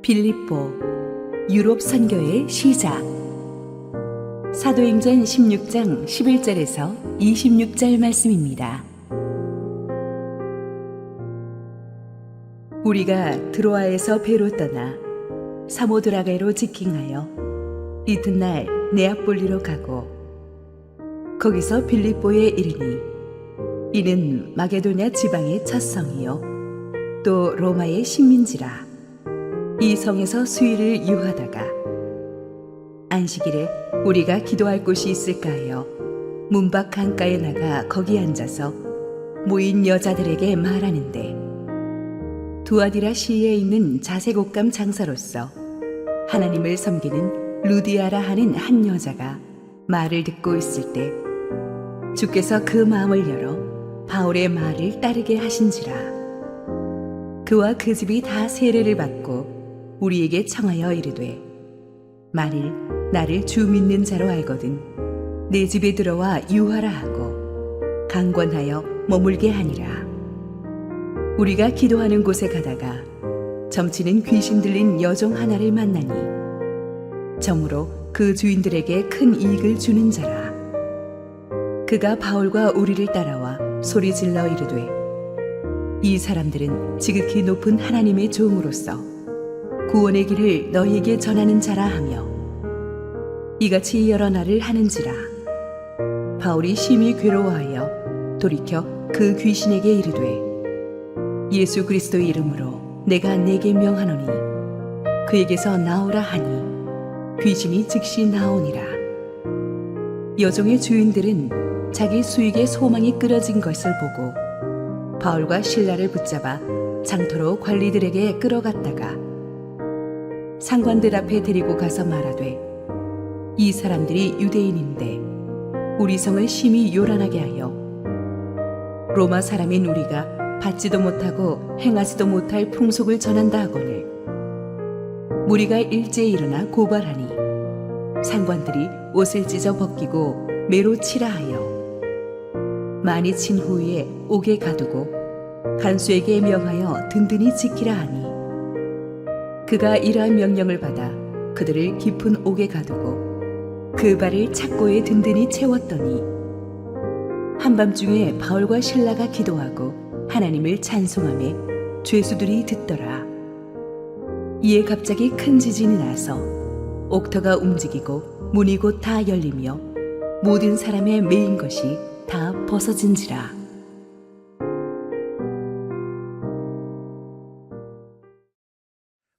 빌립보 유럽 선교의 시작. 사도행전 16장 11절에서 26절 말씀입니다. 우리가 드로아에서 배로 떠나 사모드라게로 직행하여 이튿날 네아폴리로 가고 거기서 빌립보에 이르니 이는 마게도냐 지방의 첫 성이요 또 로마의 식민지라. 이 성에서 수일을 유하다가 안식일에 우리가 기도할 곳이 있을까 하여 문밖 강가에 나가 거기 앉아서 모인 여자들에게 말하는데, 두아디라 시에 있는 자색옷감 장사로서 하나님을 섬기는 루디아라 하는 한 여자가 말을 듣고 있을 때 주께서 그 마음을 열어 바울의 말을 따르게 하신지라. 그와 그 집이 다 세례를 받고 우리에게 청하여 이르되, 만일 나를 주 믿는 자로 알거든 내 집에 들어와 유하라 하고 강권하여 머물게 하니라. 우리가 기도하는 곳에 가다가 점치는 귀신 들린 여종 하나를 만나니 점으로 그 주인들에게 큰 이익을 주는 자라. 그가 바울과 우리를 따라와 소리 질러 이르되, 이 사람들은 지극히 높은 하나님의 종으로서 구원의 길을 너희에게 전하는 자라 하며 이같이 여러 날을 하는지라. 바울이 심히 괴로워하여 돌이켜 그 귀신에게 이르되, 예수 그리스도의 이름으로 내가 네게 명하노니 그에게서 나오라 하니 귀신이 즉시 나오니라. 여종의 주인들은 자기 수익의 소망이 끊어진 것을 보고 바울과 실라를 붙잡아 장터로 관리들에게 끌어갔다가 상관들 앞에 데리고 가서 말하되, 이 사람들이 유대인인데 우리 성을 심히 요란하게 하여 로마 사람인 우리가 받지도 못하고 행하지도 못할 풍속을 전한다 하거늘 무리가 일제히 일어나 고발하니 상관들이 옷을 찢어 벗기고 매로 치라 하여 많이 친 후에 옥에 가두고 간수에게 명하여 든든히 지키라 하니, 그가 이러한 명령을 받아 그들을 깊은 옥에 가두고 그 발을 착고에 든든히 채웠더니 한밤중에 바울과 실라가 기도하고 하나님을 찬송하며 죄수들이 듣더라. 이에 갑자기 큰 지진이 나서 옥터가 움직이고 문이 곧 다 열리며 모든 사람의 매인 것이 다 벗어진지라.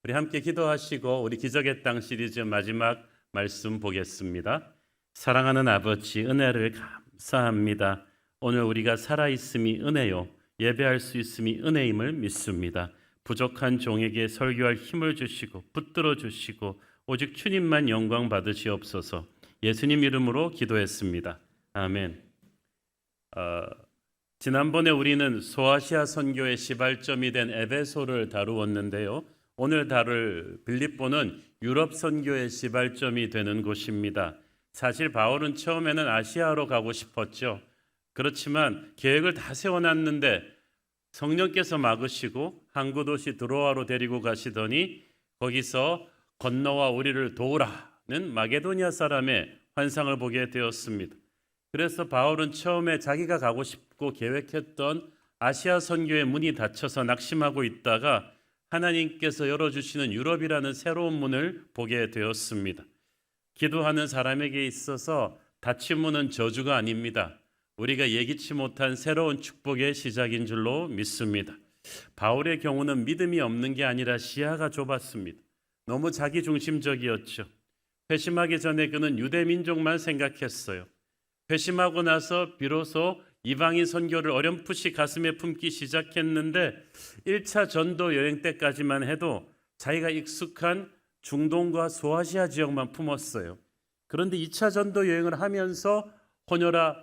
우리 함께 기도하시고 우리 기적의 땅 시리즈 마지막 말씀 보겠습니다. 사랑하는 아버지, 은혜를 감사합니다. 오늘 우리가 살아있음이 은혜요, 예배할 수 있음이 은혜임을 믿습니다. 부족한 종에게 설교할 힘을 주시고 붙들어 주시고 오직 주님만 영광 받으시옵소서. 예수님 이름으로 기도했습니다. 아멘. 지난번에 우리는 소아시아 선교의 시발점이 된 에베소를 다루었는데요. 오늘 다룰 빌립보는 유럽 선교의 시발점이 되는 곳입니다. 사실 바울은 처음에는 아시아로 가고 싶었죠. 그렇지만 계획을 다 세워놨는데 성령께서 막으시고 항구 도시 드로아로 데리고 가시더니 거기서 건너와 우리를 도우라는 마게도냐 사람의 환상을 보게 되었습니다. 그래서 바울은 처음에 자기가 가고 싶고 계획했던 아시아 선교의 문이 닫혀서 낙심하고 있다가 하나님께서 열어주시는 유럽이라는 새로운 문을 보게 되었습니다. 기도하는 사람에게 있어서 닫힌 문은 저주가 아닙니다. 우리가 예기치 못한 새로운 축복의 시작인 줄로 믿습니다. 바울의 경우는 믿음이 없는 게 아니라 시야가 좁았습니다. 너무 자기중심적이었죠. 회심하기 전에 그는 유대 민족만 생각했어요. 회심하고 나서 비로소 이방인 선교를 어렴풋이 가슴에 품기 시작했는데 1차 전도 여행 때까지만 해도 자기가 익숙한 중동과 소아시아 지역만 품었어요. 그런데 2차 전도 여행을 하면서 호녀라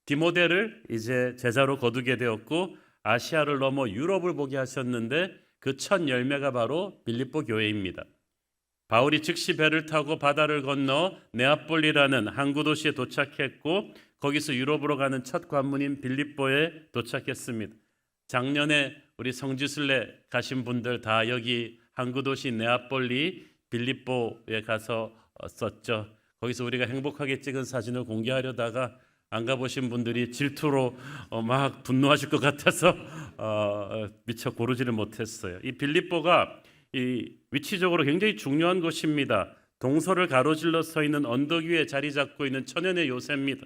디모데를 이제 제자로 거두게 되었고 아시아를 넘어 유럽을 보게 하셨는데 그 첫 열매가 바로 빌립보 교회입니다. 바울이 즉시 배를 타고 바다를 건너 네아폴리라는 항구 도시에 도착했고 거기서 유럽으로 가는 첫 관문인 빌립보에 도착했습니다. 작년에 우리 성지순례 가신 분들 다 여기 항구 도시 네아폴리 빌립보에 가서 썼죠. 거기서 우리가 행복하게 찍은 사진을 공개하려다가 안 가보신 분들이 질투로 막 분노하실 것 같아서 미처 고르지를 못했어요. 이 빌립보가 이 위치적으로 굉장히 중요한 곳입니다. 동서를 가로질러 서 있는 언덕 위에 자리 잡고 있는 천연의 요새입니다.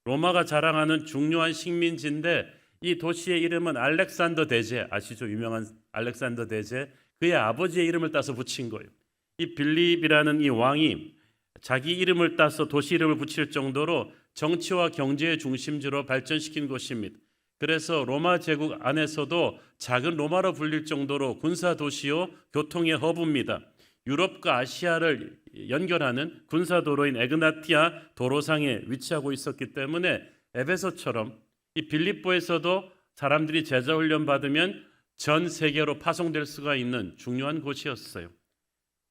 로마가 자랑하는 중요한 식민지인데 이 도시의 이름은 알렉산더 대제, 아시죠? 유명한 알렉산더 대제, 그의 아버지의 이름을 따서 붙인 거예요. 이 빌립이라는 이 왕이 자기 이름을 따서 도시 이름을 붙일 정도로 정치와 경제의 중심지로 발전시킨 곳입니다. 그래서 로마 제국 안에서도 작은 로마로 불릴 정도로 군사 도시요 교통의 허브입니다. 유럽과 아시아를 연결하는 군사 도로인 에그나티아 도로상에 위치하고 있었기 때문에 에베소처럼 이 빌립보에서도 사람들이 제자 훈련 받으면 전 세계로 파송될 수가 있는 중요한 곳이었어요.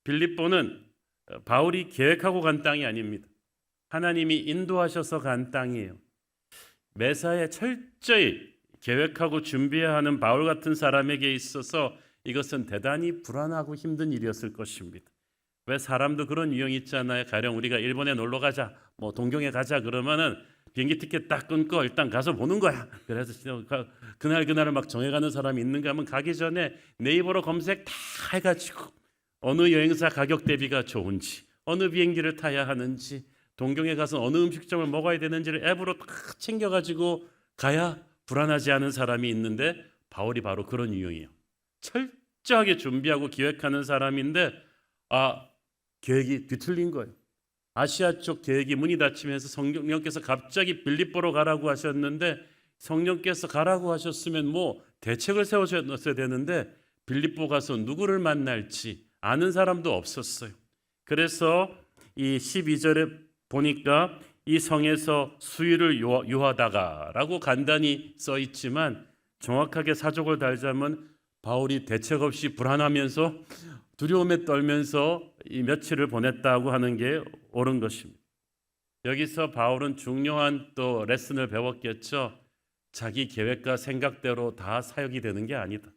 빌립보는 바울이 계획하고 간 땅이 아닙니다. 하나님이 인도하셔서 간 땅이에요. 매사에 철저히 계획하고 준비해야 하는 바울 같은 사람에게 있어서 이것은 대단히 불안하고 힘든 일이었을 것입니다. 왜 사람도 그런 유형이 있잖아요. 가령 우리가 일본에 놀러 가자, 뭐 동경에 가자 그러면은 비행기 티켓 딱 끊고 일단 가서 보는 거야. 그래서 그날을 막 정해가는 사람이 있는가 하면 가기 전에 네이버로 검색 다 해가지고 어느 여행사 가격 대비가 좋은지, 어느 비행기를 타야 하는지, 동경에 가서 어느 음식점을 먹어야 되는지를 앱으로 다 챙겨가지고 가야 불안하지 않은 사람이 있는데 바울이 바로 그런 유형이에요. 철저하게 준비하고 기획하는 사람인데 계획이 뒤틀린 거예요. 아시아 쪽 계획이 문이 닫히면서 성령께서 갑자기 빌립보로 가라고 하셨는데 성령께서 가라고 하셨으면 뭐 대책을 세우셨어야 되는데 빌립보 가서 누구를 만날지 아는 사람도 없었어요. 그래서 이 12절에 보니까 이 성에서 수유를 유하다가라고 간단히 써 있지만 정확하게 사족을 달자면 바울이 대책 없이 불안하면서 두려움에 떨면서 이 며칠을 보냈다고 하는 게 옳은 것입니다. 여기서 바울은 중요한 또 레슨을 배웠겠죠. 자기 계획과 생각대로 다 사역이 되는 게 아니다.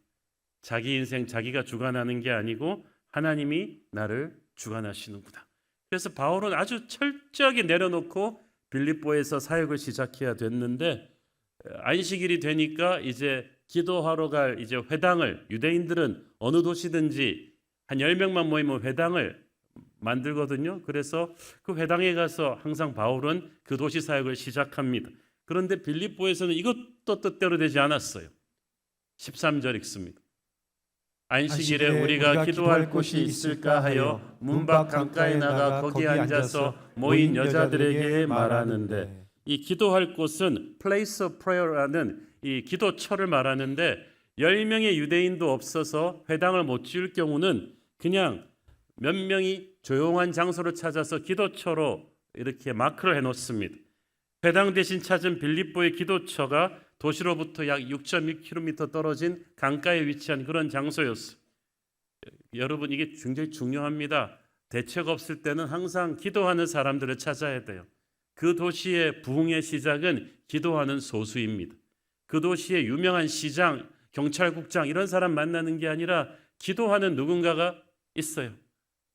자기 인생 자기가 주관하는 게 아니고 하나님이 나를 주관하시는구나. 그래서 바울은 아주 철저하게 내려놓고 빌립보에서 사역을 시작해야 됐는데 안식일이 되니까 이제 기도하러 갈 이제 회당을 유대인들은 어느 도시든지 한 10명만 모이면 회당을 만들거든요. 그래서 그 회당에 가서 항상 바울은 그 도시 사역을 시작합니다. 그런데 빌립보에서는 이것도 뜻대로 되지 않았어요. 13절 읽습니다. 안식일에 우리가 기도할 곳이 있을까 하여 문밖 강가에 나가 거기 앉아서 모인 여자들에게 말하는데, 이 기도할 곳은 place of prayer라는 이 기도처를 말하는데 10명의 유대인도 없어서 회당을 못 지을 경우는 그냥 몇 명이 조용한 장소를 찾아서 기도처로 이렇게 마크를 해놓습니다. 회당 대신 찾은 빌립보의 기도처가 도시로부터 약 6.2km 떨어진 강가에 위치한 그런 장소였어요. 여러분, 이게 굉장히 중요합니다. 대책 없을 때는 항상 기도하는 사람들을 찾아야 돼요. 그 도시의 부흥의 시작은 기도하는 소수입니다. 그 도시의 유명한 시장, 경찰국장 이런 사람 만나는 게 아니라 기도하는 누군가가 있어요.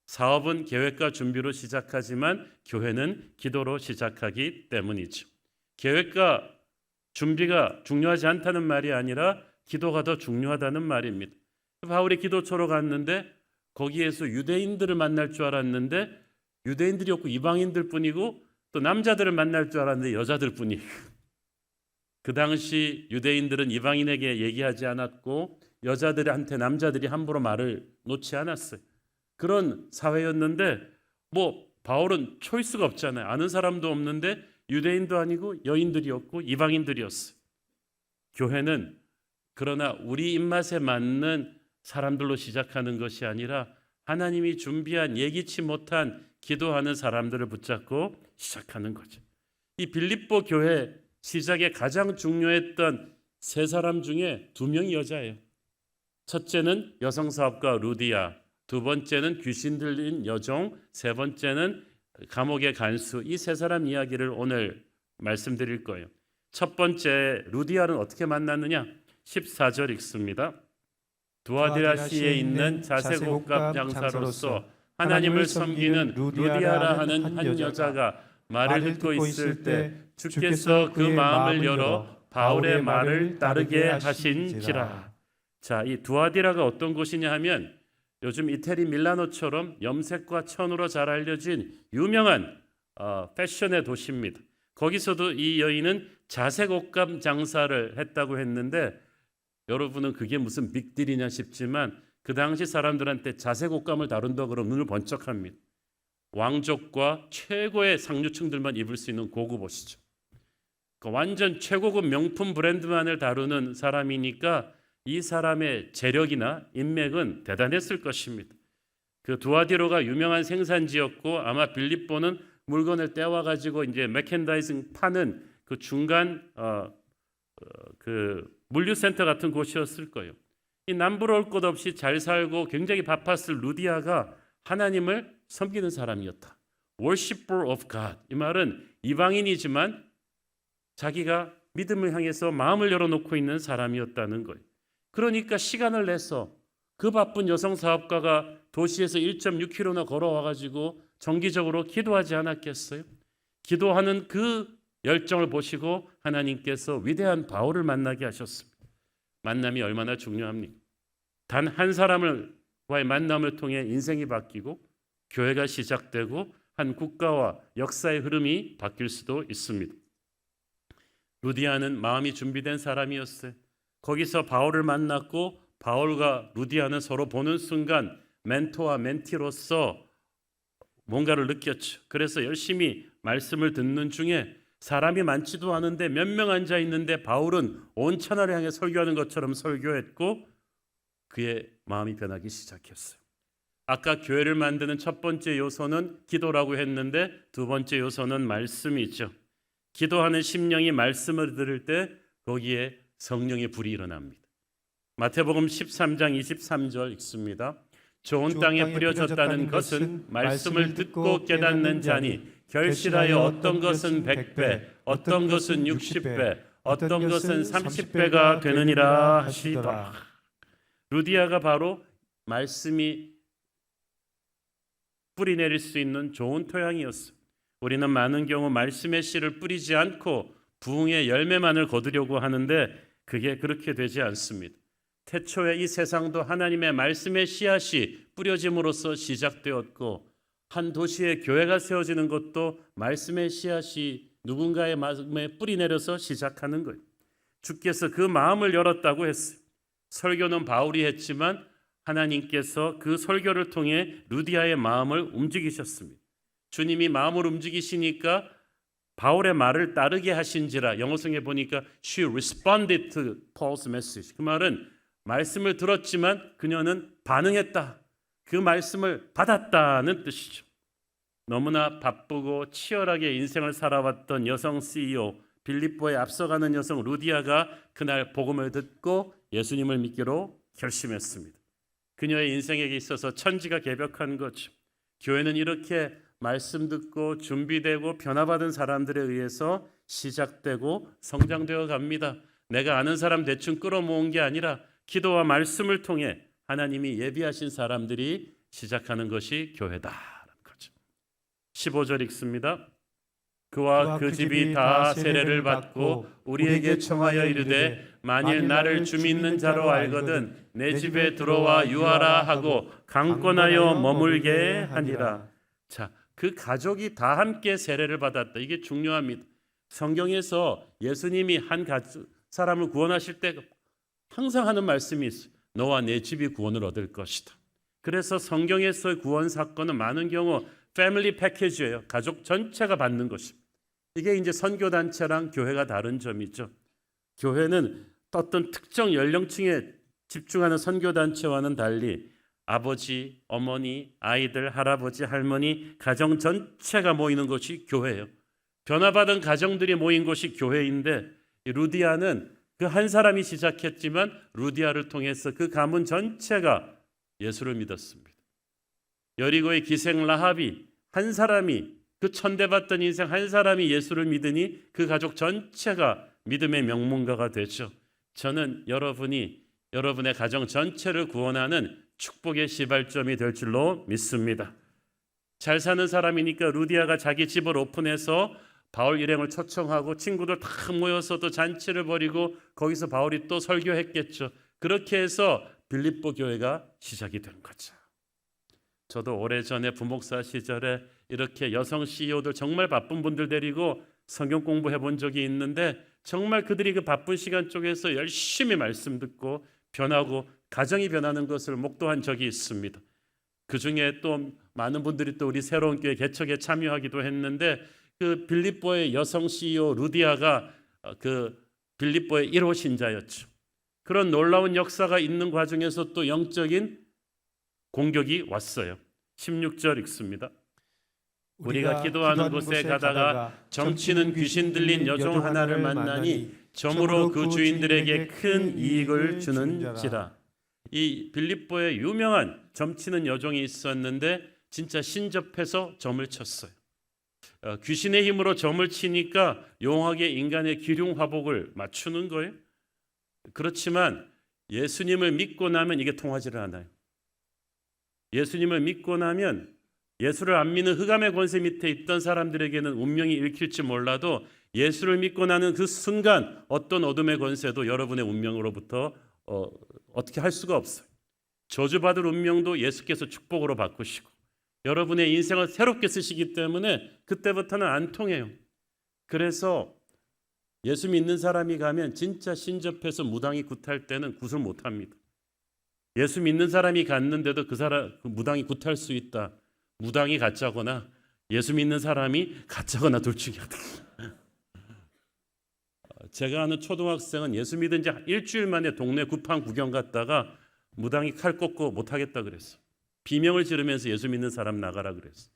사업은 계획과 준비로 시작하지만 교회는 기도로 시작하기 때문이죠. 계획과 준비가 중요하지 않다는 말이 아니라 기도가 더 중요하다는 말입니다. 바울이 기도처로 갔는데 거기에서 유대인들을 만날 줄 알았는데 유대인들이 없고 이방인들 뿐이고 또 남자들을 만날 줄 알았는데 여자들 뿐이에요. 그 당시 유대인들은 이방인에게 얘기하지 않았고 여자들한테 남자들이 함부로 말을 놓지 않았어요. 그런 사회였는데 뭐 바울은 초이스가 없잖아요. 아는 사람도 없는데 유대인도 아니고 여인들이었고 이방인들이었어요. 교회는 그러나 우리 입맛에 맞는 사람들로 시작하는 것이 아니라 하나님이 준비한 예기치 못한 기도하는 사람들을 붙잡고 시작하는 거죠. 이 빌립보 교회 시작에 가장 중요했던 세 사람 중에 2명이 여자예요. 첫째는 여성사업가 루디아, 두 번째는 귀신 들린 여종, 세 번째는 감옥의 간수. 이 세 사람 이야기를 오늘 말씀드릴 거예요. 첫 번째 루디아는 어떻게 만났느냐? 14절 읽습니다. 두아디라시에 있는 자색옥감 장사로서 하나님을 섬기는 루디아라 하는 한 여자가 말을 듣고 있을 때 주께서 그 마음을 열어 바울의 말을 따르게 하신지라. 자, 이 두아디라가 어떤 곳이냐 하면 요즘 이태리 밀라노처럼 염색과 천으로 잘 알려진 유명한 패션의 도시입니다. 거기서도 이 여인은 자색옷감 장사를 했다고 했는데 여러분은 그게 무슨 빅딜이냐 싶지만 그 당시 사람들한테 자색옷감을 다룬다 그러면 눈을 번쩍합니다. 왕족과 최고의 상류층들만 입을 수 있는 고급 옷이죠. 완전 최고급 명품 브랜드만을 다루는 사람이니까 이 사람의 재력이나 인맥은 대단했을 것입니다. 그 두아디로가 유명한 생산지였고 아마 빌립보는 물건을 떼와 가지고 이제 메켄다이징 파는 그 중간 그 물류센터 같은 곳이었을 거예요. 이 남부러울 것 없이 잘 살고 굉장히 바빴을 루디아가 하나님을 섬기는 사람이었다. Worshipper of God. 이 말은 이방인이지만 자기가 믿음을 향해서 마음을 열어놓고 있는 사람이었다는 거예요. 그러니까 시간을 내서 그 바쁜 여성 사업가가 도시에서 1.6km나 걸어와가지고 정기적으로 기도하지 않았겠어요? 기도하는 그 열정을 보시고 하나님께서 위대한 바울을 만나게 하셨습니다. 만남이 얼마나 중요합니까? 단 한 사람과의 만남을 통해 인생이 바뀌고 교회가 시작되고 한 국가와 역사의 흐름이 바뀔 수도 있습니다. 루디아는 마음이 준비된 사람이었어요. 거기서 바울을 만났고 바울과 루디아는 서로 보는 순간 멘토와 멘티로서 뭔가를 느꼈죠. 그래서 열심히 말씀을 듣는 중에 사람이 많지도 않은데 몇 명 앉아 있는데 바울은 온 천하를 향해 설교하는 것처럼 설교했고 그의 마음이 변하기 시작했어요. 아까 교회를 만드는 첫 번째 요소는 기도라고 했는데 두 번째 요소는 말씀이죠. 기도하는 심령이 말씀을 들을 때 거기에 성령의 불이 일어납니다. 마태복음 13장 23절 읽습니다. 좋은 땅에 뿌려졌다는 것은 말씀을 듣고 깨닫는 자니 결실하여 어떤 것은 100배, 어떤 것은 60배, 어떤 것은 30배가 되느니라 하시더라. 루디아가 바로 말씀이 뿌리 내릴 수 있는 좋은 토양이었어요. 우리는 많은 경우 말씀의 씨를 뿌리지 않고 부흥의 열매만을 거두려고 하는데 그게 그렇게 되지 않습니다. 태초에 이 세상도 하나님의 말씀의 씨앗이 뿌려짐으로써 시작되었고 한 도시의 교회가 세워지는 것도 말씀의 씨앗이 누군가의 마음에 뿌리 내려서 시작하는 거예요. 주께서 그 마음을 열었다고 했어요. 설교는 바울이 했지만 하나님께서 그 설교를 통해 루디아의 마음을 움직이셨습니다. 주님이 마음을 움직이시니까 바울의 말을 따르게 하신지라. 영어성에 보니까 she responded to Paul's message. 그 말은 말씀을 들었지만 그녀는 반응했다. 그 말씀을 받았다는 뜻이죠. 너무나 바쁘고 치열하게 인생을 살아왔던 여성 CEO 빌립보에 앞서가는 여성 루디아가 그날 복음을 듣고 예수님을 믿기로 결심했습니다. 그녀의 인생에 있어서 천지가 개벽한 거죠. 교회는 이렇게 말씀 듣고 준비되고 변화받은 사람들에 의해서 시작되고 성장되어 갑니다. 내가 아는 사람 대충 끌어모은 게 아니라 기도와 말씀을 통해 하나님이 예비하신 사람들이 시작하는 것이 교회다라는 거죠. 15절 읽습니다. 그와 그 집이 다 세례를 받고 우리에게 청하여 이르되 만일 나를 주 믿는 자로 알거든 내 집에 들어와 유하라 하고 강권하여 머물게 하니라. 자, 그 가족이 다 함께 세례를 받았다. 이게 중요합니다. 성경에서 예수님이 한 사람을 구원하실 때 항상 하는 말씀이 있어요. 너와 내 집이 구원을 얻을 것이다. 그래서 성경에서의 구원 사건은 많은 경우 패밀리 패키지예요. 가족 전체가 받는 것입니다. 이게 이제 선교단체랑 교회가 다른 점이죠. 교회는 어떤 특정 연령층에 집중하는 선교단체와는 달리 아버지, 어머니, 아이들, 할아버지, 할머니, 가정 전체가 모이는 것이 교회예요. 변화받은 가정들이 모인 곳이 교회인데 루디아는 그 한 사람이 시작했지만 루디아를 통해서 그 가문 전체가 예수를 믿었습니다. 여리고의 기생 라합이 한 사람이 그 천대받던 인생 한 사람이 예수를 믿으니 그 가족 전체가 믿음의 명문가가 되죠. 저는 여러분이 여러분의 가정 전체를 구원하는 축복의 시발점이 될 줄로 믿습니다. 잘 사는 사람이니까 루디아가 자기 집을 오픈해서 바울 일행을 초청하고 친구들 다 모여서 또 잔치를 벌이고 거기서 바울이 또 설교했겠죠. 그렇게 해서 빌립보 교회가 시작이 된 거죠. 저도 오래전에 부목사 시절에 이렇게 여성 CEO들 정말 바쁜 분들 데리고 성경 공부해 본 적이 있는데 정말 그들이 그 바쁜 시간 쪽에서 열심히 말씀 듣고 변하고 가정이 변하는 것을 목도한 적이 있습니다. 그 중에 또 많은 분들이 또 우리 새로운 교회 개척에 참여하기도 했는데 그 빌립보의 여성 CEO 루디아가 그 빌립보의 1호 신자였죠. 그런 놀라운 역사가 있는 과정에서 또 영적인 공격이 왔어요. 16절 읽습니다. 우리가 기도하는 곳에 가다가 점치는 귀신 들린 여종 하나를 만나니 점으로 그 주인들에게 큰 이익을 주는지라. 이 빌립보에 유명한 점치는 여종이 있었는데 진짜 신접해서 점을 쳤어요. 귀신의 힘으로 점을 치니까 용하게 인간의 기륭 화복을 맞추는 거예요. 그렇지만 예수님을 믿고 나면 이게 통하지를 않아요. 예수님을 믿고 나면 예수를 안 믿는 흑암의 권세 밑에 있던 사람들에게는 운명이 읽힐지 몰라도 예수를 믿고 나는 그 순간 어떤 어둠의 권세도 여러분의 운명으로부터 어떻게 할 수가 없어요. 저주받을 운명도 예수께서 축복으로 바꾸시고 여러분의 인생을 새롭게 쓰시기 때문에 그때부터는 안 통해요. 그래서 예수 믿는 사람이 가면 진짜 신접해서 무당이 굿할 때는 굿을 못합니다. 예수 믿는 사람이 갔는데도 그 무당이 굿할 수 있다. 무당이 가짜거나 예수 믿는 사람이 가짜거나 둘 중에 하나. 제가 아는 초등학생은 예수 믿은 지 일주일 만에 동네 구판 구경 갔다가 무당이 칼 꽂고 못하겠다 그랬어. 비명을 지르면서 예수 믿는 사람 나가라 그랬어.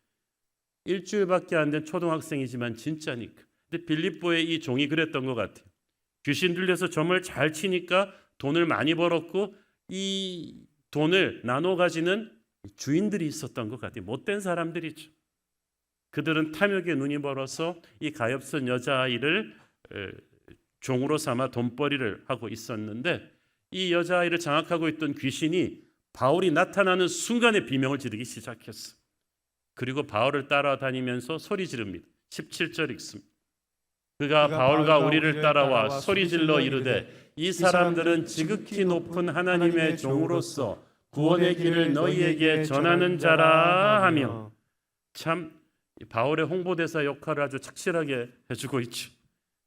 일주일밖에 안 된 초등학생이지만 진짜니까. 근데 빌립보의 이 종이 그랬던 것 같아요. 귀신 들려서 점을 잘 치니까 돈을 많이 벌었고 이 돈을 나눠 가지는 주인들이 있었던 것 같아요. 못된 사람들이죠. 그들은 탐욕에 눈이 멀어서 이 가엾은 여자아이를 종으로 삼아 돈벌이를 하고 있었는데 이 여자아이를 장악하고 있던 귀신이 바울이 나타나는 순간에 비명을 지르기 시작했어. 그리고 바울을 따라다니면서 소리 지릅니다. 17절 읽습니다. 그가 바울과 우리를 따라와 소리질러 이르되 이 사람들은 지극히 높은 하나님의 종으로서 구원의 길을 너희에게 전하는 자라 하며 참 바울의 홍보대사 역할을 아주 착실하게 해주고 있죠.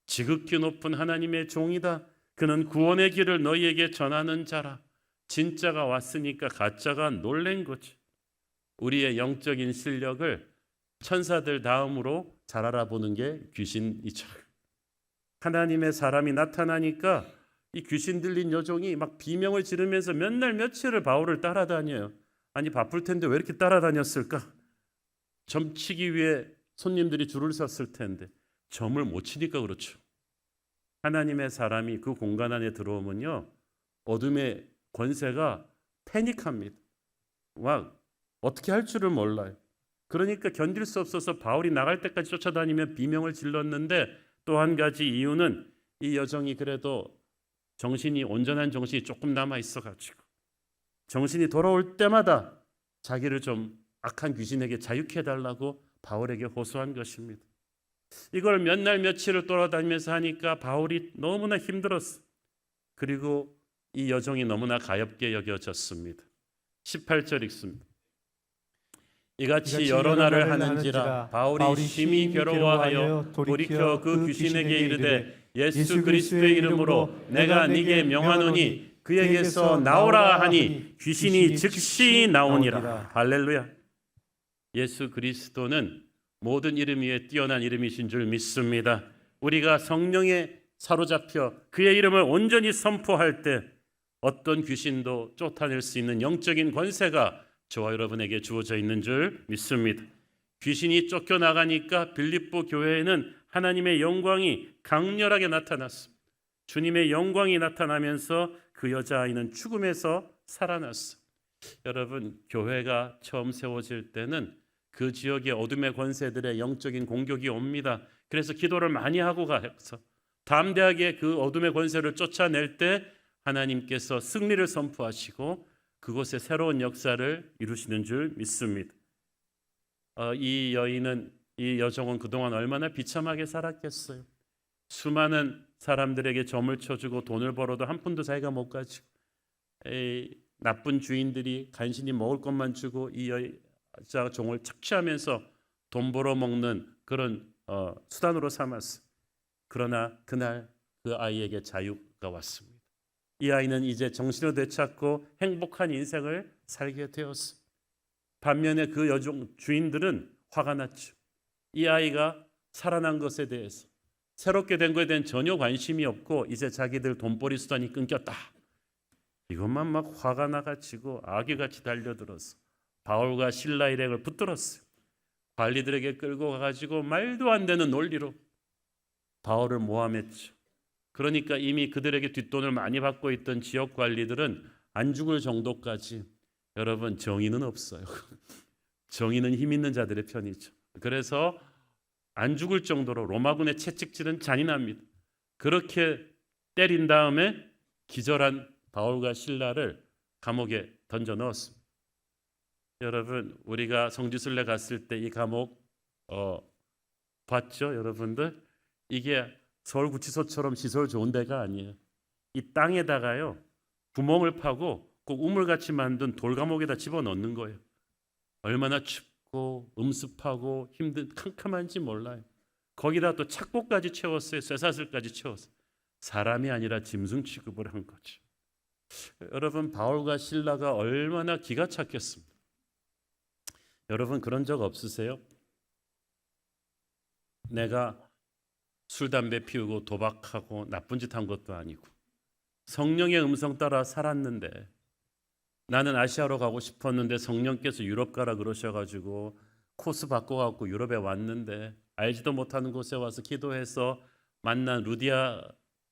지극히 높은 하나님의 종이다. 그는 구원의 길을 너희에게 전하는 자라. 진짜가 왔으니까 가짜가 놀란 거지. 우리의 영적인 실력을 천사들 다음으로 잘 알아보는 게 귀신이죠. 하나님의 사람이 나타나니까 이 귀신 들린 여종이 막 비명을 지르면서 몇 날 며칠을 바울을 따라다녀요. 아니 바쁠 텐데 왜 이렇게 따라다녔을까? 점치기 위해 손님들이 줄을 섰을 텐데 점을 못 치니까 그렇죠. 하나님의 사람이 그 공간 안에 들어오면요, 어둠의 권세가 패닉합니다. 막 어떻게 할 줄을 몰라요. 그러니까 견딜 수 없어서 바울이 나갈 때까지 쫓아다니며 비명을 질렀는데 또 한 가지 이유는 이 여종이 그래도 정신이 온전한 정신이 조금 남아 있어가지고 정신이 돌아올 때마다 자기를 좀 악한 귀신에게 자유케 해달라고 바울에게 호소한 것입니다. 이걸 몇 날 며칠을 돌아다니면서 하니까 바울이 너무나 힘들었어. 그리고 이 여종이 너무나 가엾게 여겨졌습니다. 18절 읽습니다. 이같이 여러 날을 하는지라 바울이 심히 괴로워하여 돌이켜 그 귀신에게 이르되 예수 그리스도의 이름으로 내가 네게 명하노니 그에게서 나오라 하니 귀신이 즉시 나오니라. 할렐루야. 예수 그리스도는 모든 이름 위에 뛰어난 이름이신 줄 믿습니다. 우리가 성령에 사로잡혀 그의 이름을 온전히 선포할 때 어떤 귀신도 쫓아낼 수 있는 영적인 권세가 저와 여러분에게 주어져 있는 줄 믿습니다. 귀신이 쫓겨나가니까 빌립보 교회에는 하나님의 영광이 강렬하게 나타났습니다. 주님의 영광이 나타나면서 그 여자아이는 죽음에서 살아났어. 여러분, 교회가 처음 세워질 때는 그 지역의 어둠의 권세들의 영적인 공격이 옵니다. 그래서 기도를 많이 하고 가서 담대하게 그 어둠의 권세를 쫓아낼 때 하나님께서 승리를 선포하시고 그곳에 새로운 역사를 이루시는 줄 믿습니다. 이 여종은 그동안 얼마나 비참하게 살았겠어요. 수많은 사람들에게 점을 쳐주고 돈을 벌어도 한 푼도 자기가 못 가지고 나쁜 주인들이 간신히 먹을 것만 주고 이 여자 종을 착취하면서 돈 벌어 먹는 그런 수단으로 삼았어요. 그러나 그날 그 아이에게 자유가 왔습니다. 이 아이는 이제 정신을 되찾고 행복한 인생을 살게 되었어요. 반면에 그 여종 주인들은 화가 났죠. 이 아이가 살아난 것에 대해서, 새롭게 된 것에 대한 전혀 관심이 없고 이제 자기들 돈벌이 수단이 끊겼다. 이것만 막 화가 나가지고 아기같이 달려들어서 바울과 실라 일행을 붙들었어요. 관리들에게 끌고 가가지고 말도 안 되는 논리로 바울을 모함했죠. 그러니까 이미 그들에게 뒷돈을 많이 받고 있던 지역 관리들은 안 죽을 정도까지, 여러분 정의는 없어요. 정의는 힘 있는 자들의 편이죠. 그래서 안 죽을 정도로 로마군의 채찍질은 잔인합니다. 그렇게 때린 다음에 기절한 바울과 실라를 감옥에 던져 넣었습니다. 여러분 우리가 성지순례 갔을 때 이 감옥 봤죠? 여러분들 이게 서울구치소처럼 시설 좋은 데가 아니에요. 이 땅에다가요 구멍을 파고 꼭 우물같이 만든 돌감옥에다 집어넣는 거예요. 얼마나 춥고 음습하고 힘든 캄캄한지 몰라요. 거기다 또 착고까지 채웠어요. 쇠사슬까지 채웠어요. 사람이 아니라 짐승 취급을 한 거죠. 여러분 바울과 실라가 얼마나 기가 찼겠습니까? 여러분 그런 적 없으세요? 내가 술 담배 피우고 도박하고 나쁜 짓 한 것도 아니고 성령의 음성 따라 살았는데, 나는 아시아로 가고 싶었는데 성령께서 유럽 가라 그러셔가지고 코스 바꿔갖고 유럽에 왔는데 알지도 못하는 곳에 와서 기도해서 만난 루디아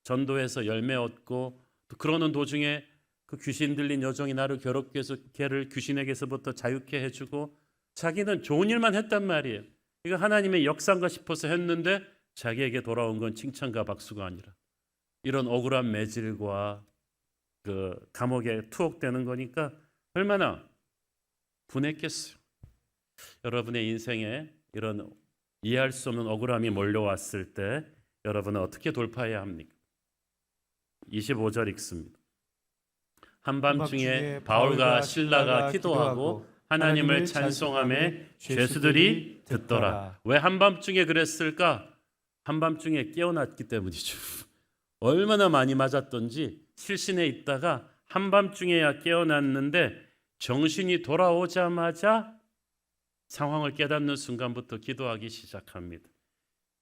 전도에서 열매 얻고, 또 그러는 도중에 그 귀신 들린 여종이 나를 괴롭게 해서 걔를 귀신에게서부터 자유케 해주고, 자기는 좋은 일만 했단 말이에요. 이거 하나님의 역사인가 싶어서 했는데 자기에게 돌아온 건 칭찬과 박수가 아니라 이런 억울한 매질과 그 감옥에 투옥되는 거니까 얼마나 분했겠어요. 여러분의 인생에 이런 이해할 수 없는 억울함이 몰려왔을 때 여러분은 어떻게 돌파해야 합니까? 25절 읽습니다. 한밤중에 바울과 실라가 기도하고 하나님을 찬송하며 죄수들이 듣더라. 왜 한밤중에 그랬을까? 한밤중에 깨어났기 때문이죠. 얼마나 많이 맞았던지 실신에 있다가 한밤중에야 깨어났는데 정신이 돌아오자마자 상황을 깨닫는 순간부터 기도하기 시작합니다.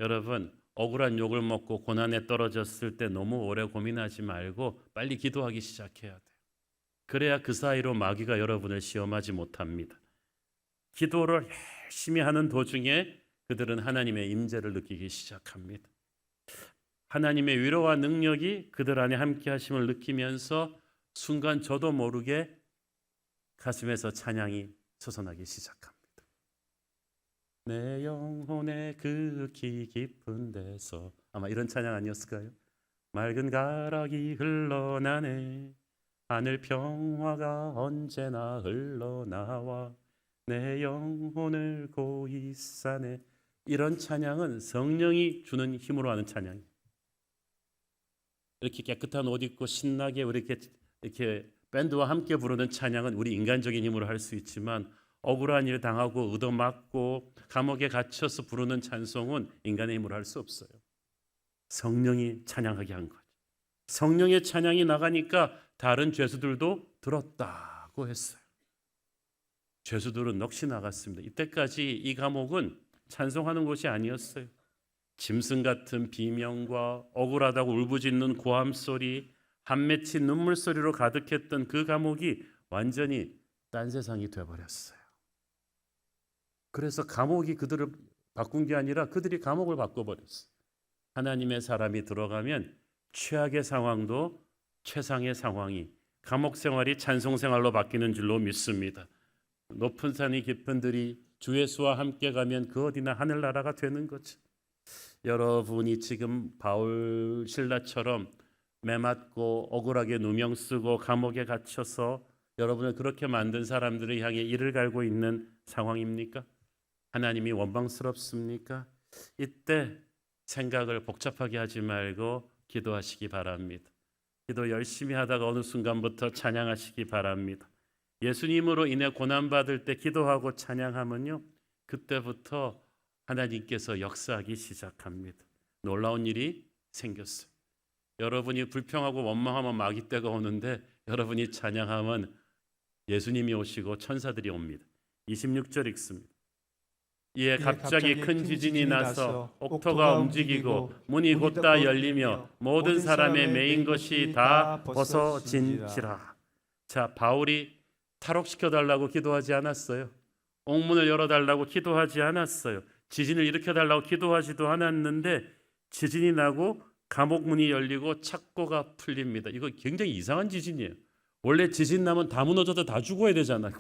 여러분 억울한 욕을 먹고 고난에 떨어졌을 때 너무 오래 고민하지 말고 빨리 기도하기 시작해야 돼요. 그래야 그 사이로 마귀가 여러분을 시험하지 못합니다. 기도를 열심히 하는 도중에 그들은 하나님의 임재를 느끼기 시작합니다. 하나님의 위로와 능력이 그들 안에 함께 하심을 느끼면서 순간 저도 모르게 가슴에서 찬양이 솟아나기 시작합니다. 내 영혼의 그 깊은 데서, 아마 이런 찬양 아니었을까요? 맑은 가락이 흘러나네, 하늘 평화가 언제나 흘러나와 내 영혼을 고이 싸네. 이런 찬양은 성령이 주는 힘으로 하는 찬양이에요. 이렇게 깨끗한 옷 입고 신나게 이렇게 밴드와 함께 부르는 찬양은 우리 인간적인 힘으로 할 수 있지만, 억울한 일 당하고 얻어맞고 감옥에 갇혀서 부르는 찬송은 인간의 힘으로 할 수 없어요. 성령이 찬양하게 한 거죠. 성령의 찬양이 나가니까 다른 죄수들도 들었다고 했어요. 죄수들은 넋이 나갔습니다. 이때까지 이 감옥은 찬송하는 곳이 아니었어요. 짐승 같은 비명과 억울하다고 울부짖는 고함 소리, 한 맺힌 눈물 소리로 가득했던 그 감옥이 완전히 딴 세상이 되어버렸어요. 그래서 감옥이 그들을 바꾼 게 아니라 그들이 감옥을 바꿔버렸어요. 하나님의 사람이 들어가면 최악의 상황도 최상의 상황이, 감옥 생활이 찬송 생활로 바뀌는 줄로 믿습니다. 높은 산이 깊은 들이 주 예수와 함께 가면 그 어디나 하늘나라가 되는 거죠. 여러분이 지금 바울 신라처럼 매맞고 억울하게 누명 쓰고 감옥에 갇혀서 여러분을 그렇게 만든 사람들을 향해 이를 갈고 있는 상황입니까? 하나님이 원망스럽습니까? 이때 생각을 복잡하게 하지 말고 기도하시기 바랍니다. 기도 열심히 하다가 어느 순간부터 찬양하시기 바랍니다. 예수님으로 인해 고난받을 때 기도하고 찬양하면요, 그때부터 하나님께서 역사하기 시작합니다. 놀라운 일이 생겼어요. 여러분이 불평하고 원망하면 마귀 때가 오는데 여러분이 찬양하면 예수님이 오시고 천사들이 옵니다. 26절 읽습니다. 이에 갑자기 큰 지진이 나서 옥토가 움직이고 문이 곧다 열리며 모든 사람의 매인 것이 다 벗어진지라. 자, 바울이 탈옥시켜달라고 기도하지 않았어요. 옥문을 열어달라고 기도하지 않았어요. 지진을 일으켜달라고 기도하지도 않았는데 지진이 나고 감옥 문이 열리고 착고가 풀립니다. 이거 굉장히 이상한 지진이에요. 원래 지진 나면 다 무너져도 다 죽어야 되잖아요.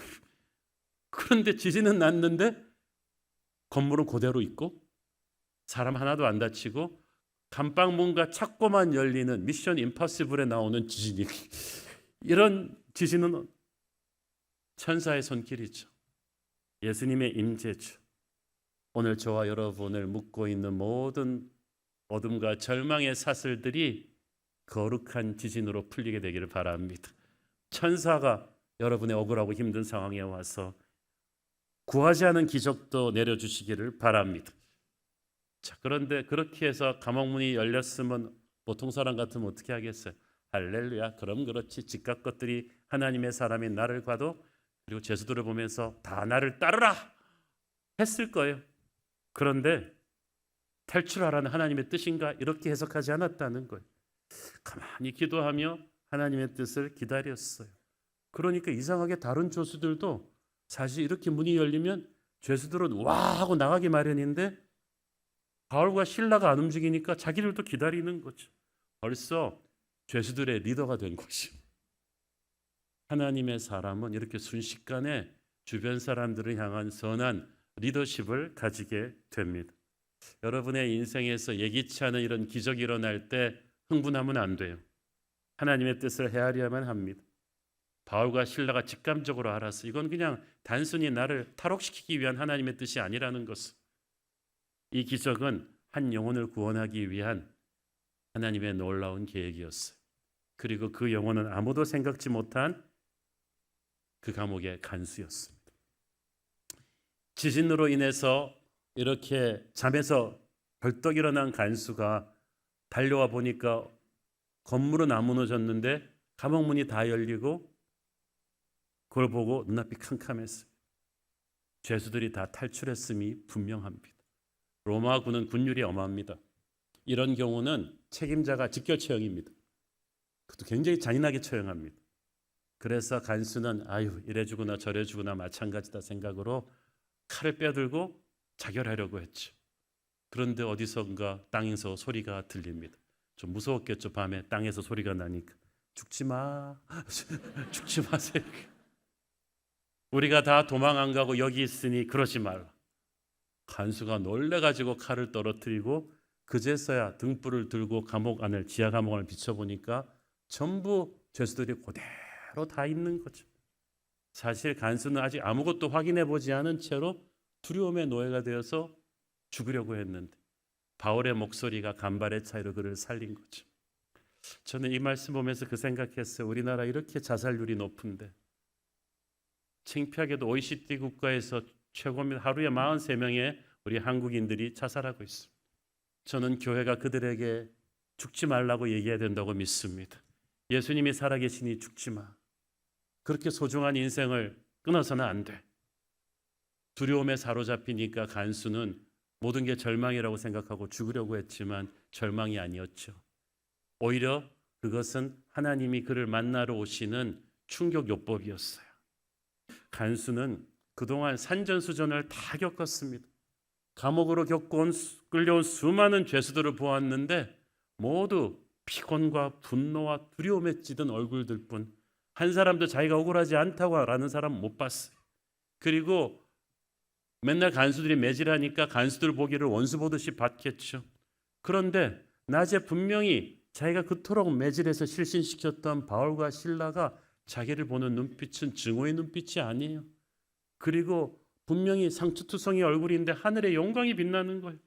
그런데 지진은 났는데 건물은 그대로 있고 사람 하나도 안 다치고 감방문과 착고만 열리는 미션 임파서블에 나오는 지진이 이런 지진은 천사의 손길이죠. 예수님의 임재죠. 오늘 저와 여러분을 묶고 있는 모든 어둠과 절망의 사슬들이 거룩한 지진으로 풀리게 되기를 바랍니다. 천사가 여러분의 억울하고 힘든 상황에 와서 구하지 않은 기적도 내려주시기를 바랍니다. 자, 그런데 그렇게 해서 감옥문이 열렸으면 보통 사람 같으면 어떻게 하겠어요? 할렐루야, 그럼 그렇지. 집값 것들이 하나님의 사람인 나를 봐도 그리고 제수들을 보면서 다 나를 따르라 했을 거예요. 그런데 탈출하라는 하나님의 뜻인가? 이렇게 해석하지 않았다는 거예요. 가만히 기도하며 하나님의 뜻을 기다렸어요. 그러니까 이상하게 다른 조수들도 사실 이렇게 문이 열리면 죄수들은 와 하고 나가기 마련인데 바울과 실라가 안 움직이니까 자기들도 기다리는 거죠. 벌써 죄수들의 리더가 된 것이. 하나님의 사람은 이렇게 순식간에 주변 사람들을 향한 선한 리더십을 가지게 됩니다. 여러분의 인생에서 예기치 않은 이런 기적이 일어날 때 흥분하면 안 돼요. 하나님의 뜻을 헤아려야만 합니다. 바울과 실라가 직감적으로 알았어. 이건 그냥 단순히 나를 탈옥시키기 위한 하나님의 뜻이 아니라는 것을. 이 기적은 한 영혼을 구원하기 위한 하나님의 놀라운 계획이었어요. 그리고 그 영혼은 아무도 생각지 못한 그 감옥의 간수였습니다. 지진으로 인해서 이렇게 잠에서 벌떡 일어난 간수가 달려와 보니까 건물은 안 무너졌는데 감옥문이 다 열리고 그걸 보고 눈앞이 캄캄했어요. 죄수들이 다 탈출했음이 분명합니다. 로마군은 군율이 엄합니다. 이런 경우는 책임자가 직결 처형입니다. 그것도 굉장히 잔인하게 처형합니다. 그래서 간수는 아유 이래주구나 저래주구나 마찬가지다 생각으로 칼을 빼들고 자결하려고 했죠. 그런데 어디선가 땅에서 소리가 들립니다. 좀 무서웠겠죠. 밤에 땅에서 소리가 나니까 죽지 마 죽지 마세요. 우리가 다 도망 안 가고 여기 있으니 그러지 말라. 간수가 놀래가지고 칼을 떨어뜨리고 그제서야 등불을 들고 감옥 안을 지하 감옥을 비춰보니까 전부 죄수들이 그대로 다 있는 거죠. 사실 간수는 아직 아무것도 확인해 보지 않은 채로 두려움의 노예가 되어서 죽으려고 했는데 바울의 목소리가 간발의 차이로 그를 살린 거죠. 저는 이 말씀 보면서 그 생각했어요. 우리나라 이렇게 자살률이 높은데 창피하게도 OECD 국가에서 최고면 하루에 43명의 우리 한국인들이 자살하고 있습니다. 저는 교회가 그들에게 죽지 말라고 얘기해야 된다고 믿습니다. 예수님이 살아계시니 죽지 마. 그렇게 소중한 인생을 끊어서는 안 돼. 두려움에 사로잡히니까 간수는 모든 게 절망이라고 생각하고 죽으려고 했지만 절망이 아니었죠. 오히려 그것은 하나님이 그를 만나러 오시는 충격요법이었어요. 간수는 그동안 산전수전을 다 겪었습니다. 감옥으로 끌려온 수많은 죄수들을 보았는데 모두 피곤과 분노와 두려움에 찌든 얼굴들뿐 한 사람도 자기가 억울하지 않다고 라는 사람 못 봤어요. 그리고 맨날 간수들이 매질하니까 간수들 보기를 원수 보듯이 봤겠죠. 그런데 낮에 분명히 자기가 그토록 매질해서 실신시켰던 바울과 실라가 자기를 보는 눈빛은 증오의 눈빛이 아니에요. 그리고 분명히 상처투성이 얼굴인데 하늘의 영광이 빛나는 거예요.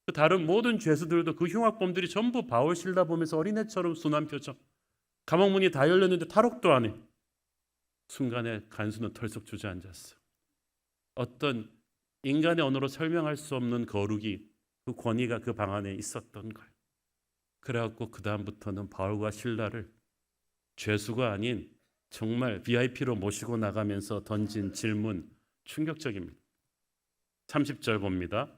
그 다른 모든 죄수들도 그 흉악범들이 전부 바울 실라 보면서 어린애처럼 순한 표정. 감옥문이 다 열렸는데 탈옥도 안 해. 순간에 간수는 털썩 주저앉았어. 어떤 인간의 언어로 설명할 수 없는 거룩이, 그 권위가 그 방 안에 있었던 거예요. 그래갖고 그 다음부터는 바울과 실라를 죄수가 아닌 정말 VIP로 모시고 나가면서 던진 질문 충격적입니다. 30절 봅니다.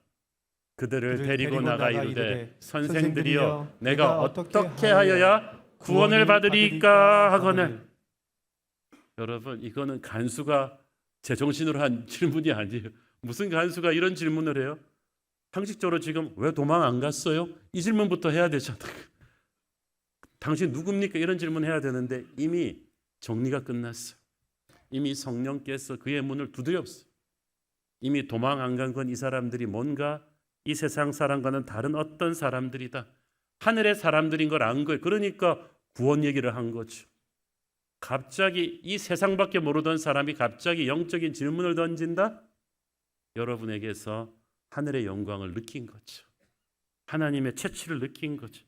그들을 데리고 나가 이르되 선생들이여 내가 어떻게 하여야 구원을 받으리까 하거늘. 여러분, 이거는 간수가 제정신으로 한 질문이 아니에요. 무슨 간수가 이런 질문을 해요? 상식적으로 지금 왜 도망 안 갔어요? 이 질문부터 해야 되잖아요. 당신 누굽니까? 이런 질문 해야 되는데 이미 정리가 끝났어요. 이미 성령께서 그의 문을 두드렸어요. 이미 도망 안 간 건 이 사람들이 뭔가 이 세상 사람과는 다른 어떤 사람들이다. 하늘의 사람들인 걸 안 거예요. 그러니까 구원 얘기를 한 거죠. 갑자기 이 세상밖에 모르던 사람이 갑자기 영적인 질문을 던진다? 여러분에게서 하늘의 영광을 느낀 거죠. 하나님의 채취를 느낀 거죠.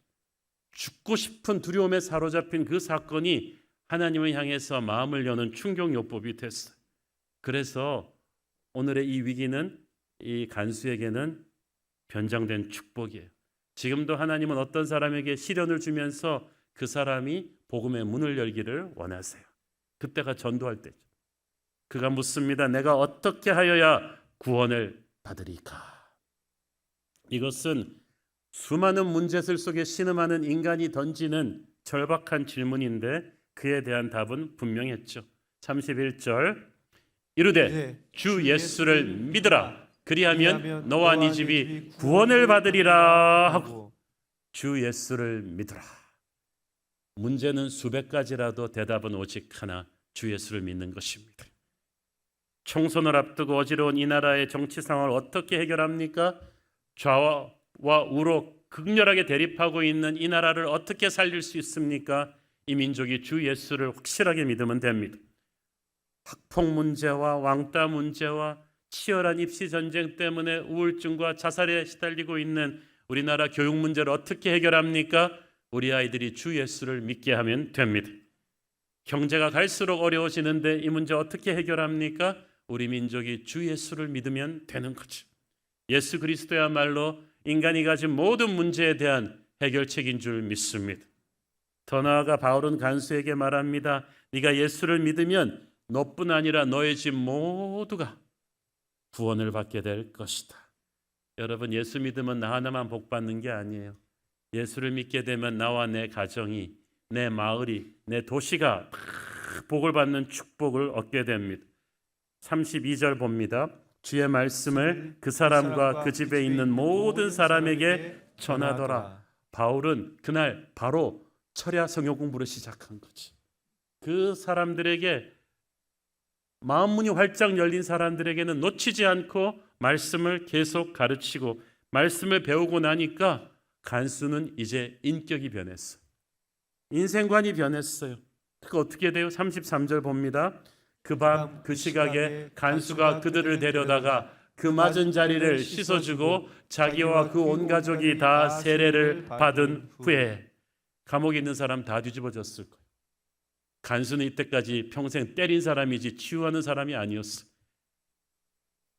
죽고 싶은 두려움에 사로잡힌 그 사건이 하나님을 향해서 마음을 여는 충격요법이 됐어요. 그래서 오늘의 이 위기는 이 간수에게는 변장된 축복이에요. 지금도 하나님은 어떤 사람에게 시련을 주면서 그 사람이 복음의 문을 열기를 원하세요. 그때가 전도할 때죠. 그가 묻습니다. 내가 어떻게 하여야 구원을 받으리까? 이것은 수많은 문제들 속에 신음하는 인간이 던지는 절박한 질문인데 그에 대한 답은 분명했죠. 31절 이르되 주 예수를 믿으라. 그리하면 너와 네 집이 구원을 받으리라 하고 주 예수를 믿으라. 문제는 수백 가지라도 대답은 오직 하나, 주 예수를 믿는 것입니다. 총선을 앞두고 어지러운 이 나라의 정치 상황을 어떻게 해결합니까? 좌와 우로 극렬하게 대립하고 있는 이 나라를 어떻게 살릴 수 있습니까? 이 민족이 주 예수를 확실하게 믿으면 됩니다. 학폭 문제와 왕따 문제와 치열한 입시 전쟁 때문에 우울증과 자살에 시달리고 있는 우리나라 교육 문제를 어떻게 해결합니까? 우리 아이들이 주 예수를 믿게 하면 됩니다. 경제가 갈수록 어려워지는데 이 문제 어떻게 해결합니까? 우리 민족이 주 예수를 믿으면 되는 거죠. 예수 그리스도야말로 인간이 가진 모든 문제에 대한 해결책인 줄 믿습니다. 더 나아가 바울은 간수에게 말합니다. 네가 예수를 믿으면 너뿐 아니라 너의 집 모두가 구원을 받게 될 것이다. 여러분, 예수 믿으면 나 하나만 복 받는 게 아니에요. 예수를 믿게 되면 나와 내 가정이, 내 마을이, 내 도시가 다 복을 받는 축복을 얻게 됩니다. 32절 봅니다. 주의 말씀을 그 사람과 그 집에 있는 모든 사람에게 전하더라. 바울은 그날 바로 철야 성경 공부를 시작한 거지. 그 사람들에게 마음문이 활짝 열린 사람들에게는 놓치지 않고 말씀을 계속 가르치고 말씀을 배우고 나니까 간수는 이제 인격이 변했어. 인생관이 변했어요. 그거 어떻게 돼요? 33절 봅니다. 그 밤 그 시각에 간수가 그들을 데려다가 그 맞은 자리를 씻어주고 자기와 그 온 가족이 다 세례를 받은 후에 감옥에 있는 사람 다 뒤집어졌을 거예요. 간수는 이때까지 평생 때린 사람이지 치유하는 사람이 아니었어.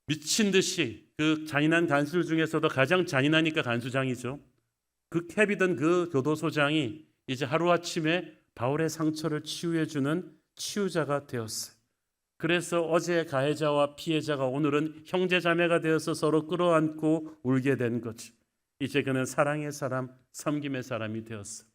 미친 듯이 그 잔인한 간수들 중에서도 가장 잔인하니까 간수장이죠. 그 캡이던 그 교도소장이 이제 하루아침에 바울의 상처를 치유해주는 치유자가 되었어요. 그래서 어제의 가해자와 피해자가 오늘은 형제자매가 되어서 서로 끌어안고 울게 된 거죠. 이제 그는 사랑의 사람, 섬김의 사람이 되었어요.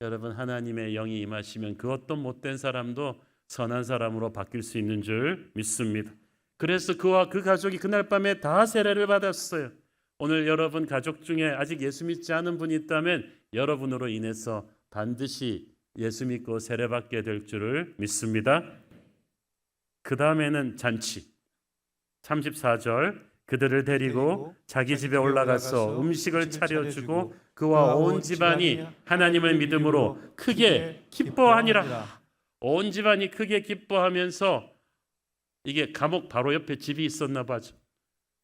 여러분, 하나님의 영이 임하시면 그 어떤 못된 사람도 선한 사람으로 바뀔 수 있는 줄 믿습니다. 그래서 그와 그 가족이 그날 밤에 다 세례를 받았어요. 오늘 여러분 가족 중에 아직 예수 믿지 않은 분이 있다면 여러분으로 인해서 반드시 예수 믿고 세례받게 될 줄을 믿습니다. 그 다음에는 잔치. 34절 그들을 데리고 자기 집에 올라가서 음식을 차려주고 그와 온 집안이 하나님을 믿음으로 크게 기뻐하니라. 온 집안이 크게 기뻐하면서, 이게 감옥 바로 옆에 집이 있었나 봐죠.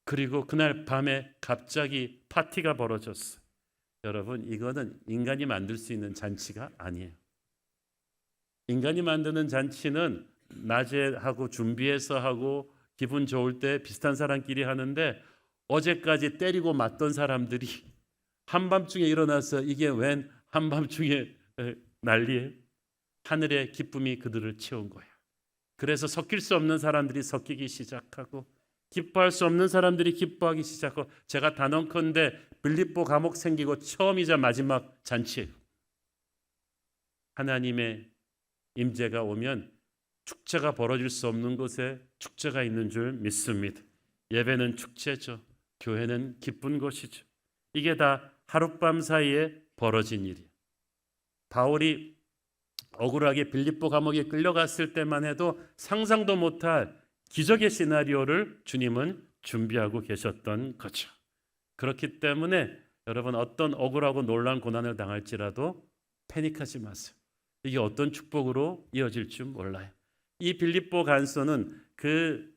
그리고 그날 밤에 갑자기 파티가 벌어졌어요. 여러분, 이거는 인간이 만들 수 있는 잔치가 아니에요. 인간이 만드는 잔치는 낮에 하고 준비해서 하고 기분 좋을 때 비슷한 사람끼리 하는데, 어제까지 때리고 맞던 사람들이 한밤중에 일어나서 이게 웬 한밤중에 난리예요. 하늘의 기쁨이 그들을 채운 거야. 그래서 섞일 수 없는 사람들이 섞이기 시작하고 기뻐할 수 없는 사람들이 기뻐하기 시작하고, 제가 단언컨대 빌립보 감옥 생기고 처음이자 마지막 잔치예요. 하나님의 임재가 오면 축제가 벌어질 수 없는 곳에 축제가 있는 줄 믿습니다. 예배는 축제죠. 교회는 기쁜 곳이죠. 이게 다 하룻밤 사이에 벌어진 일이에요. 바울이 억울하게 빌립보 감옥에 끌려갔을 때만 해도 상상도 못할 기적의 시나리오를 주님은 준비하고 계셨던 거죠. 그렇기 때문에 여러분, 어떤 억울하고 놀라운 고난을 당할지라도 패닉하지 마세요. 이게 어떤 축복으로 이어질 줄 몰라요. 이 빌립보 간소는 그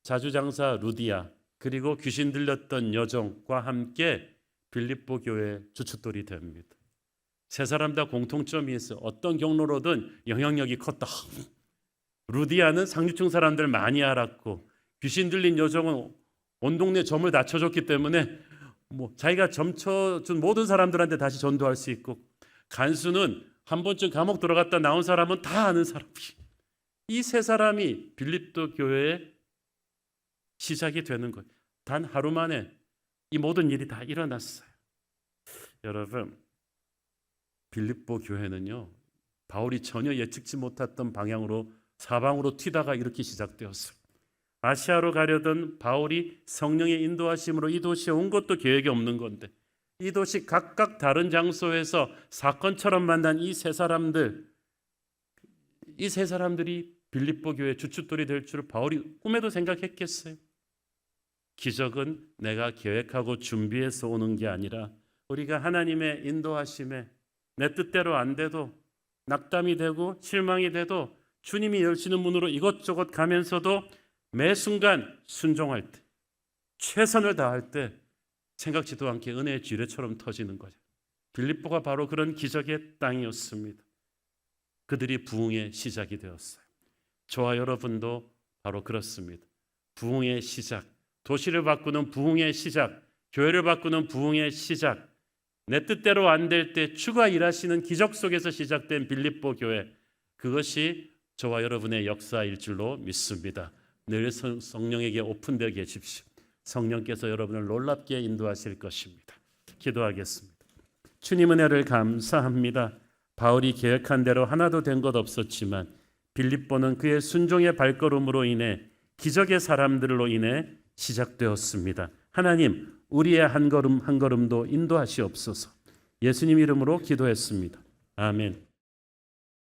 자주장사 루디아 그리고 귀신 들렸던 여종과 함께 빌립보 교회 주춧돌이 됩니다. 세 사람 다 공통점이 있어요. 어떤 경로로든 영향력이 컸다. 루디아는 상류층 사람들 많이 알았고, 귀신 들린 여종은 온 동네 점을 다 쳐줬기 때문에 자기가 점 쳐준 모든 사람들한테 다시 전도할 수 있고, 간수는 한 번쯤 감옥 들어갔다 나온 사람은 다 아는 사람이, 이 세 사람이 빌립보 교회의 시작이 되는 거예요. 단 하루 만에 이 모든 일이 다 일어났어요. 여러분, 빌립보 교회는요, 바울이 전혀 예측치 못했던 방향으로 사방으로 튀다가 이렇게 시작되었어요. 아시아로 가려던 바울이 성령의 인도하심으로 이 도시에 온 것도 계획이 없는 건데, 이 도시 각각 다른 장소에서 사건처럼 만난 이 세 사람들이 빌립보 교회 주춧돌이 될 줄을 바울이 꿈에도 생각했겠어요? 기적은 내가 계획하고 준비해서 오는 게 아니라 우리가 하나님의 인도하심에 내 뜻대로 안 돼도, 낙담이 되고 실망이 돼도 주님이 열시는 문으로 이것저것 가면서도 매 순간 순종할 때, 최선을 다할 때 생각지도 않게 은혜의 지뢰처럼 터지는 거죠. 빌립보가 바로 그런 기적의 땅이었습니다. 그들이 부흥의 시작이 되었어요. 저와 여러분도 바로 그렇습니다. 부흥의 시작, 도시를 바꾸는 부흥의 시작, 교회를 바꾸는 부흥의 시작, 내 뜻대로 안 될 때 주가 일하시는 기적 속에서 시작된 빌립보 교회, 그것이 저와 여러분의 역사일 줄로 믿습니다. 늘 성령에게 오픈되어 계십시오. 성령께서 여러분을 놀랍게 인도하실 것입니다. 기도하겠습니다. 주님, 은혜를 감사합니다. 바울이 계획한 대로 하나도 된 것 없었지만 빌립보는 그의 순종의 발걸음으로 인해 기적의 사람들로 인해 시작되었습니다. 하나님, 우리의 한 걸음 한 걸음도 인도하시옵소서. 예수님 이름으로 기도했습니다. 아멘.